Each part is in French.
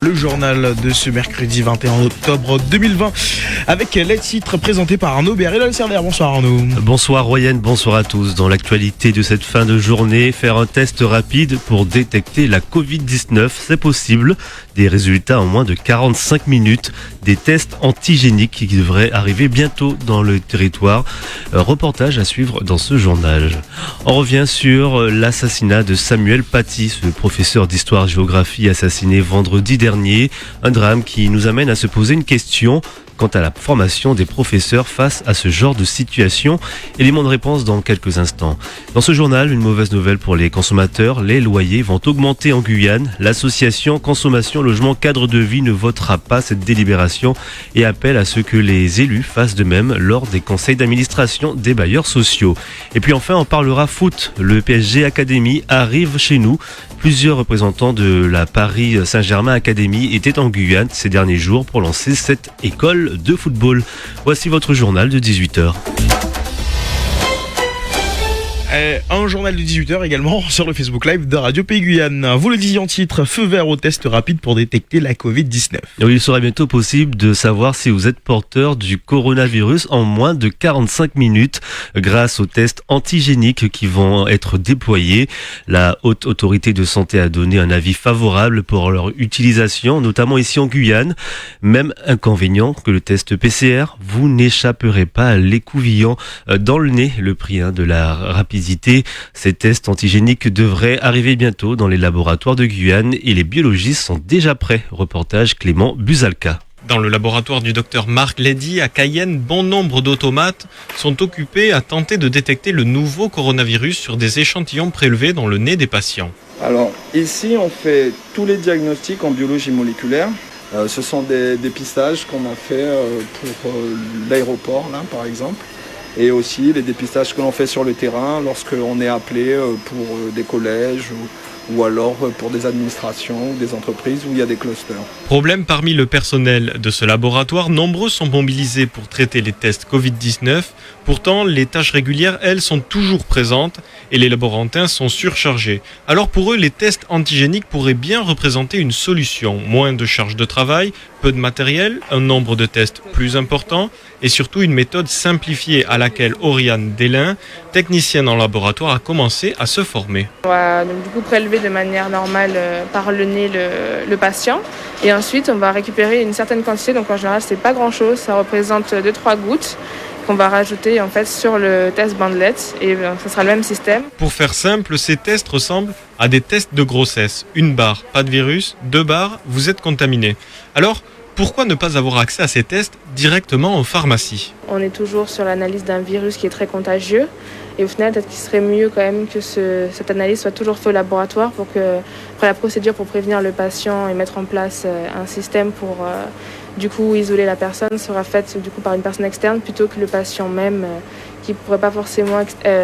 Le journal de ce mercredi 21 octobre 2020 avec les titres présentés par Arnaud Berry-Lalcerdaire. Bonsoir Arnaud. Bonsoir Royenne, bonsoir à tous. Dans l'actualité de cette fin de journée, faire un test rapide pour détecter la Covid-19, c'est possible. Des résultats en moins de 45 minutes. Des tests antigéniques qui devraient arriver bientôt dans le territoire. Reportage à suivre dans ce journal. On revient sur l'assassinat de Samuel Paty, ce professeur d'histoire-géographie assassiné vendredi dernier. Un drame qui nous amène à se poser une question quant à la formation des professeurs face à ce genre de situation. Élément de réponse dans quelques instants. Dans ce journal, une mauvaise nouvelle pour les consommateurs. Les loyers vont augmenter en Guyane. L'association Consommation Logement Cadre de Vie ne votera pas cette délibération et appelle à ce que les élus fassent de même lors des conseils d'administration des bailleurs sociaux. Et puis enfin, on parlera foot. Le PSG Academy arrive chez nous. Plusieurs représentants de la Paris Saint-Germain Academy étaient en Guyane ces derniers jours pour lancer cette école de football. Voici votre journal de 18h. Un journal de 18h également sur le Facebook Live de Radio Pays Guyane. Vous le disiez en titre, feu vert au test rapide pour détecter la Covid-19. Oui, il sera bientôt possible de savoir si vous êtes porteur du coronavirus en moins de 45 minutes grâce aux tests antigéniques qui vont être déployés. La Haute Autorité de Santé a donné un avis favorable pour leur utilisation, notamment ici en Guyane. Même inconvénient que le test PCR, vous n'échapperez pas à l'écouvillon dans le nez, le prix de la rapidité. Ces tests antigéniques devraient arriver bientôt dans les laboratoires de Guyane et les biologistes sont déjà prêts. Reportage Clément Buzalka. Dans le laboratoire du docteur Marc Lédy à Cayenne, bon nombre d'automates sont occupés à tenter de détecter le nouveau coronavirus sur des échantillons prélevés dans le nez des patients. Alors ici on fait tous les diagnostics en biologie moléculaire. Ce sont des dépistages qu'on a fait pour l'aéroport là, par exemple. Et aussi les dépistages que l'on fait sur le terrain lorsqu'on est appelé pour des collèges ou alors pour des administrations ou des entreprises où il y a des clusters. Problème parmi le personnel de ce laboratoire, nombreux sont mobilisés pour traiter les tests Covid-19. Pourtant, les tâches régulières, elles, sont toujours présentes et les laborantins sont surchargés. Alors pour eux, les tests antigéniques pourraient bien représenter une solution. Moins de charge de travail, peu de matériel, un nombre de tests plus important et surtout une méthode simplifiée à laquelle Oriane Délin, technicienne en laboratoire, a commencé à se former. On va donc du coup prélever de manière normale par le nez le patient et ensuite on va récupérer une certaine quantité, donc en général c'est pas grand chose, ça représente 2-3 gouttes qu'on va rajouter en fait sur le test bandelette et ce sera le même système. Pour faire simple, ces tests ressemblent à des tests de grossesse. 1 barre, pas de virus, 2 barres, vous êtes contaminé. Alors, pourquoi ne pas avoir accès à ces tests directement en pharmacie ? On est toujours sur l'analyse d'un virus qui est très contagieux et au final peut-être qu'il serait mieux quand même que cette analyse soit toujours faite au laboratoire pour que après la procédure pour prévenir le patient et mettre en place un système pour du coup isoler la personne sera faite du coup par une personne externe plutôt que le patient même qui ne pourrait pas forcément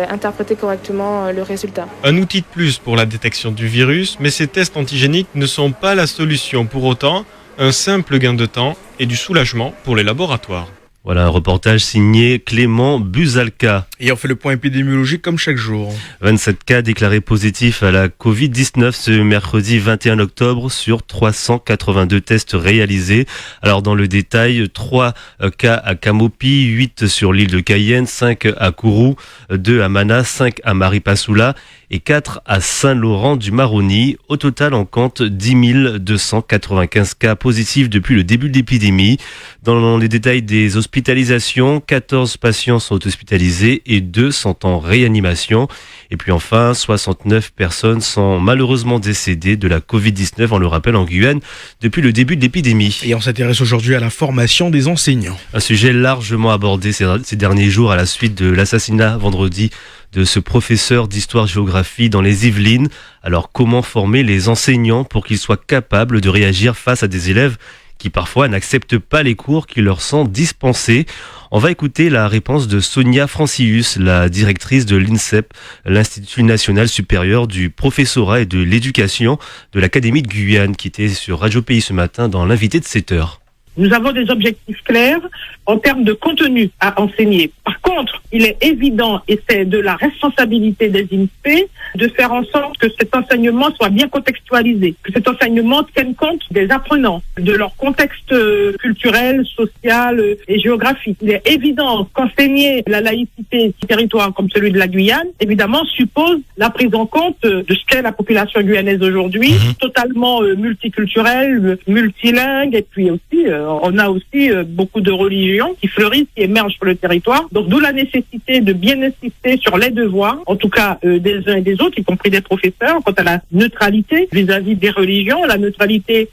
interpréter correctement le résultat. Un outil de plus pour la détection du virus, mais ces tests antigéniques ne sont pas la solution. Pour autant, un simple gain de temps et du soulagement pour les laboratoires. Voilà un reportage signé Clément Buzalka. Et on fait le point épidémiologique comme chaque jour. 27 cas déclarés positifs à la Covid-19 ce mercredi 21 octobre sur 382 tests réalisés. Alors dans le détail, 3 cas à Camopi, 8 sur l'île de Cayenne, 5 à Kourou, 2 à Mana, 5 à Maripasoula et 4 à Saint-Laurent-du-Maroni. Au total, on compte 10 295 cas positifs depuis le début de l'épidémie. Dans les détails des hospitalisations, 14 patients sont hospitalisés et 2 sont en réanimation. Et puis enfin, 69 personnes sont malheureusement décédées de la Covid-19, on le rappelle, en Guyane, depuis le début de l'épidémie. Et on s'intéresse aujourd'hui à la formation des enseignants. Un sujet largement abordé ces derniers jours à la suite de l'assassinat vendredi de ce professeur d'histoire-géographie dans les Yvelines. Alors comment former les enseignants pour qu'ils soient capables de réagir face à des élèves qui parfois n'acceptent pas les cours qui leur sont dispensés? On va écouter la réponse de Sonia Francius, la directrice de l'INSEP, l'Institut National Supérieur du Professorat et de l'Éducation de l'Académie de Guyane, qui était sur Radio Pays ce matin dans l'invité de 7h. Nous avons des objectifs clairs en termes de contenu à enseigner. Par contre, il est évident, et c'est de la responsabilité des INSPE, de faire en sorte que cet enseignement soit bien contextualisé, que cet enseignement tienne compte des apprenants, de leur contexte culturel, social et géographique. Il est évident qu'enseigner la laïcité sur territoire comme celui de la Guyane, évidemment, suppose la prise en compte de ce qu'est la population guyanaise aujourd'hui, totalement multiculturelle, multilingue, et puis aussi, on a aussi beaucoup de religions qui fleurissent, qui émergent sur le territoire. Donc, d'où la nécessité de bien insister sur les devoirs, en tout cas des uns et des autres, y compris des professeurs, quant à la neutralité vis-à-vis des religions, la neutralité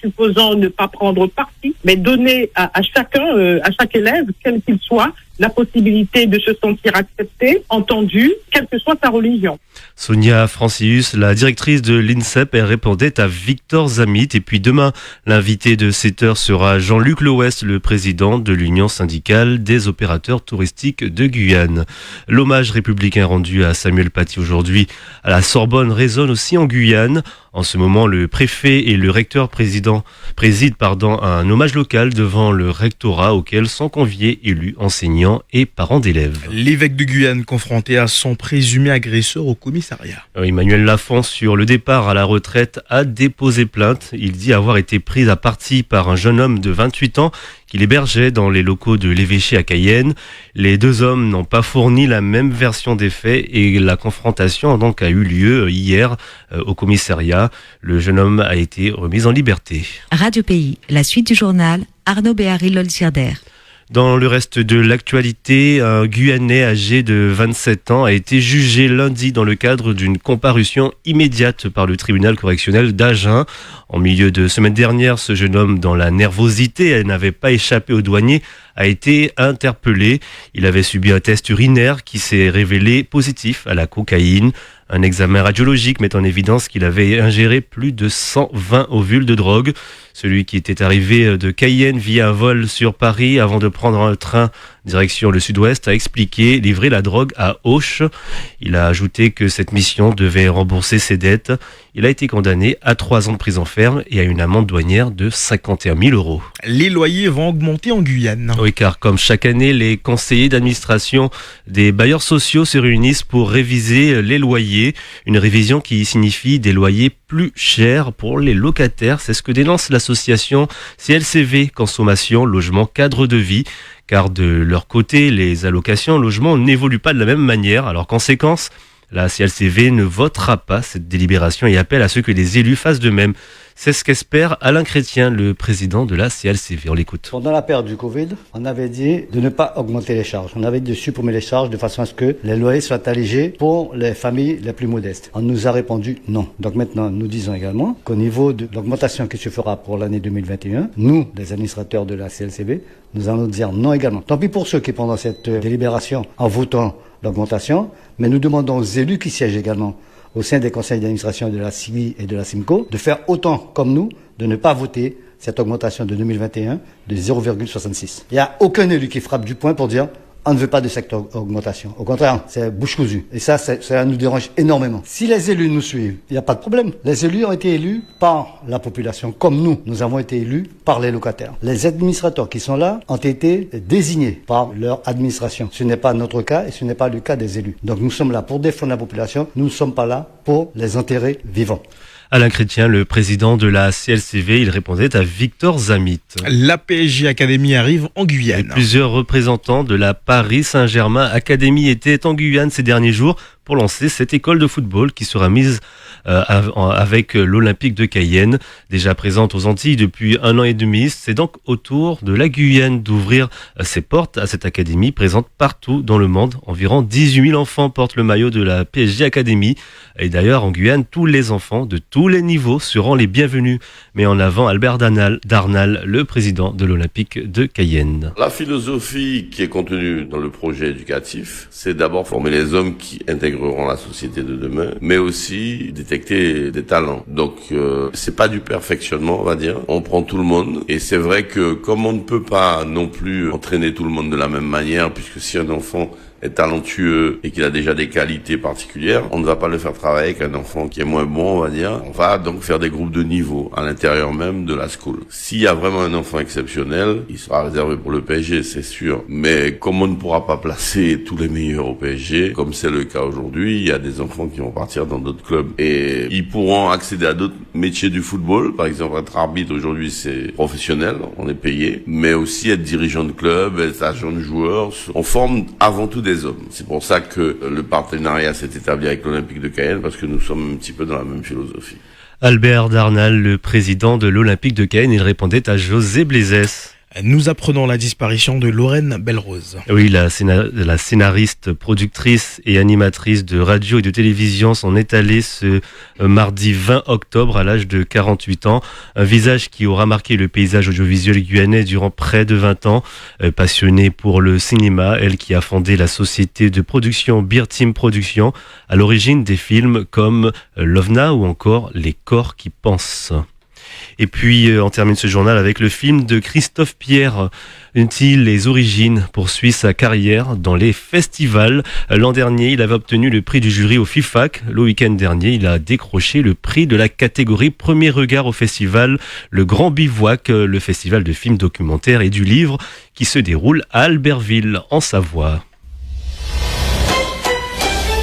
supposant ne pas prendre parti, mais donner à chacun, à chaque élève, quel qu'il soit, la possibilité de se sentir accepté, entendu, quelle que soit sa religion. Sonia Francius, la directrice de l'INSEP, elle répondait à Victor Zamit. Et puis demain, l'invité de 7h sera Jean-Luc Lewest, le président de l'Union syndicale des opérateurs touristiques de Guyane. L'hommage républicain rendu à Samuel Paty aujourd'hui à la Sorbonne résonne aussi en Guyane. En ce moment, le préfet et le recteur président président un hommage local devant le rectorat auquel sont conviés élus, enseignants et parents d'élèves. L'évêque de Guyane confronté à son présumé agresseur au commissariat. Emmanuel Lafont, sur le départ à la retraite, a déposé plainte. Il dit avoir été pris à partie par un jeune homme de 28 ans qu'il hébergeait dans les locaux de l'évêché à Cayenne. Les deux hommes n'ont pas fourni la même version des faits et la confrontation donc a eu lieu hier au commissariat. Le jeune homme a été remis en liberté. Radio Pays, la suite du journal, Arnaud Béhari-Lolsirder. Dans le reste de l'actualité, un Guyanais âgé de 27 ans a été jugé lundi dans le cadre d'une comparution immédiate par le tribunal correctionnel d'Agen. En milieu de semaine dernière, ce jeune homme, dans la nervosité, n'avait pas échappé aux douaniers, a été interpellé. Il avait subi un test urinaire qui s'est révélé positif à la cocaïne. Un examen radiologique met en évidence qu'il avait ingéré plus de 120 ovules de drogue. Celui qui était arrivé de Cayenne via un vol sur Paris avant de prendre un train direction le sud-ouest a expliqué livrer la drogue à Auch. Il a ajouté que cette mission devait rembourser ses dettes. Il a été condamné à 3 ans de prison ferme et à une amende douanière de 51 000 €. Les loyers vont augmenter en Guyane. Oui, car comme chaque année, les conseillers d'administration des bailleurs sociaux se réunissent pour réviser les loyers. Une révision qui signifie des loyers plus chers pour les locataires. C'est ce que dénonce l'association CLCV Consommation Logement Cadre de Vie. Car de leur côté, les allocations logement n'évoluent pas de la même manière. Alors conséquence, la CLCV ne votera pas cette délibération et appelle à ce que les élus fassent de même. C'est ce qu'espère Alain Chrétien, le président de la CLCV. On l'écoute. Pendant la période du Covid, on avait dit de ne pas augmenter les charges. On avait dit de supprimer les charges de façon à ce que les loyers soient allégés pour les familles les plus modestes. On nous a répondu non. Donc maintenant, nous disons également qu'au niveau de l'augmentation qui se fera pour l'année 2021, nous, les administrateurs de la CLCV, nous allons dire non également. Tant pis pour ceux qui, pendant cette délibération, en votant l'augmentation, mais nous demandons aux élus qui siègent également au sein des conseils d'administration de la CIVI et de la CIMCO, de faire autant comme nous, de ne pas voter cette augmentation de 2021 de 0,66. Il n'y a aucun élu qui frappe du poing pour dire on ne veut pas de cette augmentation. Au contraire, c'est bouche cousue. Et ça nous dérange énormément. Si les élus nous suivent, il n'y a pas de problème. Les élus ont été élus par la population, comme nous avons été élus par les locataires. Les administrateurs qui sont là ont été désignés par leur administration. Ce n'est pas notre cas et ce n'est pas le cas des élus. Donc nous sommes là pour défendre la population. Nous ne sommes pas là pour les enterrer vivants. Alain Chrétien, le président de la CLCV, il répondait à Victor Zamit. La PSG Academy arrive en Guyane. Et plusieurs représentants de la Paris Saint-Germain Academy étaient en Guyane ces derniers jours pour lancer cette école de football qui sera mise avec l'Olympique de Cayenne, déjà présente aux Antilles depuis 1 an et demi. C'est donc au tour de la Guyane d'ouvrir ses portes à cette académie présente partout dans le monde. Environ 18 000 enfants portent le maillot de la PSG Academy. Et d'ailleurs, en Guyane, tous les enfants de tous les niveaux seront les bienvenus. Mais en avant, Albert Darnal, le président de l'Olympique de Cayenne. La philosophie qui est contenue dans le projet éducatif, c'est d'abord former les hommes qui intégreront la société de demain, mais aussi détecter des talents. Donc, c'est pas du perfectionnement, on va dire. On prend tout le monde. Et c'est vrai que comme on ne peut pas non plus entraîner tout le monde de la même manière, puisque si un enfant est talentueux et qu'il a déjà des qualités particulières, on ne va pas le faire travailler avec un enfant qui est moins bon, on va dire. On va donc faire des groupes de niveau à l'intérieur même de la school. S'il y a vraiment un enfant exceptionnel, il sera réservé pour le PSG, c'est sûr. Mais comme on ne pourra pas placer tous les meilleurs au PSG, comme c'est le cas aujourd'hui, il y a des enfants qui vont partir dans d'autres clubs et ils pourront accéder à d'autres métiers du football. Par exemple, être arbitre aujourd'hui, c'est professionnel, on est payé, mais aussi être dirigeant de club, être agent de joueurs. On forme avant tout des hommes. C'est pour ça que le partenariat s'est établi avec l'Olympique de Cayenne, parce que nous sommes un petit peu dans la même philosophie. Albert Darnal, le président de l'Olympique de Cayenne, il répondait à José Blaisès. Nous apprenons la disparition de Lorraine Belrose. Oui, la scénariste, productrice et animatrice de radio et de télévision s'en est allée ce mardi 20 octobre à l'âge de 48 ans. Un visage qui aura marqué le paysage audiovisuel guyanais durant près de 20 ans. Passionnée pour le cinéma, elle qui a fondé la société de production Beer Team Productions, à l'origine des films comme Lovna ou encore Les corps qui pensent. Et puis, on termine ce journal avec le film de Christophe Pierre. Les origines poursuit sa carrière dans les festivals. L'an dernier, il avait obtenu le prix du jury au FIFAC. Le week-end dernier, il a décroché le prix de la catégorie Premier regard au festival Le Grand Bivouac, le festival de films documentaires et du livre qui se déroule à Albertville, en Savoie.